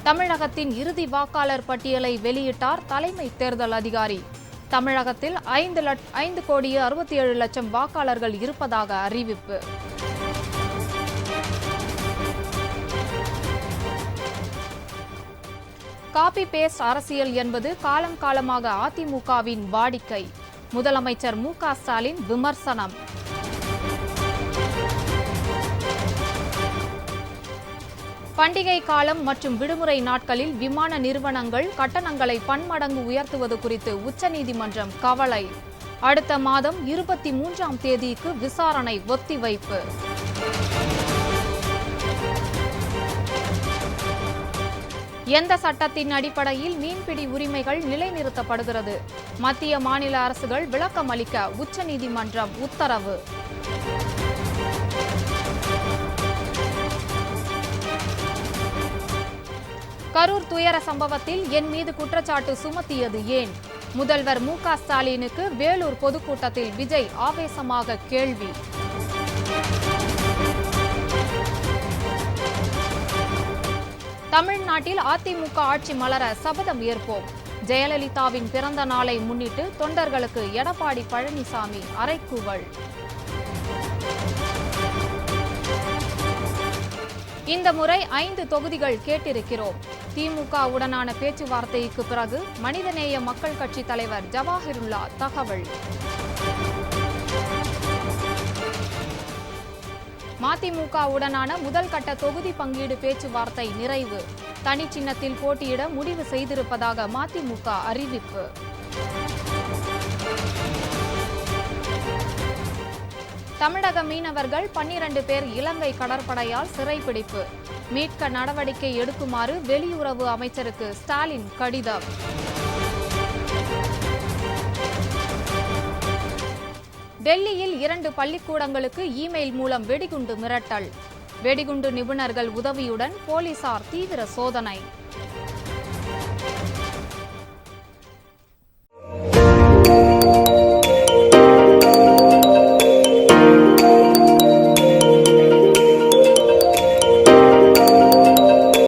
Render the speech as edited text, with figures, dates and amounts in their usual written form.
தமிழகத்தின் இறுதி வாக்காளர் பட்டியலை வெளியிட்டார் தலைமை தேர்தல் அதிகாரி. தமிழகத்தில் 5,67,00,000 வாக்காளர்கள் இருப்பதாக அறிவிப்பு. காபி பேஸ்ட் அரசியல் என்பது காலம் காலமாக அதிமுகவின் வாடிக்கை. முதலமைச்சர் மு.க. ஸ்டாலின் விமர்சனம். பண்டிகை காலம் மற்றும் விடுமுறை நாட்களில் விமான நிறுவனங்கள் கட்டணங்களை பன்மடங்கு உயர்த்துவது குறித்து உச்சநீதிமன்றம் கவலை. அடுத்த மாதம் 23ஆம் தேதிக்கு விசாரணை ஒத்திவைப்பு. எந்த சட்டத்தின் அடிப்படையில் மீன்பிடி உரிமைகள் நிலைநிறுத்தப்படுகிறது? மத்திய மாநில அரசுகள் விளக்கம் அளிக்க உச்சநீதிமன்றம் உத்தரவு. கரூர் துயர சம்பவத்தில் என் மீது குற்றச்சாட்டு சுமத்தியது ஏன்? முதல்வர் மு.க. ஸ்டாலினுக்கு வேலூர் பொதுக்கூட்டத்தில் விஜய் ஆவேசமாக கேள்வி. தமிழ்நாட்டில் அதிமுக ஆட்சி மலர சபதம் ஏற்போம். ஜெயலலிதாவின் பிறந்த நாளை முன்னிட்டு தொண்டர்களுக்கு எடப்பாடி பழனிசாமி அறைகூவல். இந்த முறை 5 தொகுதிகள் கேட்டிருக்கிறோம். திமுகவுடனான பேச்சுவார்த்தைக்கு பிறகு மனிதநேய மக்கள் கட்சி தலைவர் ஜவாஹிருல்லா தகவல். மதிமுகவுடனான முதல் கட்ட தொகுதி பங்கீடு பேச்சுவார்த்தை நிறைவு. தனி சின்னத்தில் போட்டியிட முடிவு செய்திருப்பதாக மதிமுக அறிவிப்பு. தமிழக மீனவர்கள் 12 பேர் இலங்கை கடற்படையால் சிறைப்பிடிப்பு. மீட்க நடவடிக்கை எடுக்குமாறு வெளியுறவு அமைச்சருக்கு ஸ்டாலின் கடிதம். டெல்லியில் 2 பள்ளிக்கூடங்களுக்கு இமெயில் மூலம் வெடிகுண்டு மிரட்டல். வெடிகுண்டு நிபுணர்கள் உதவியுடன் போலீசார் தீவிர சோதனை.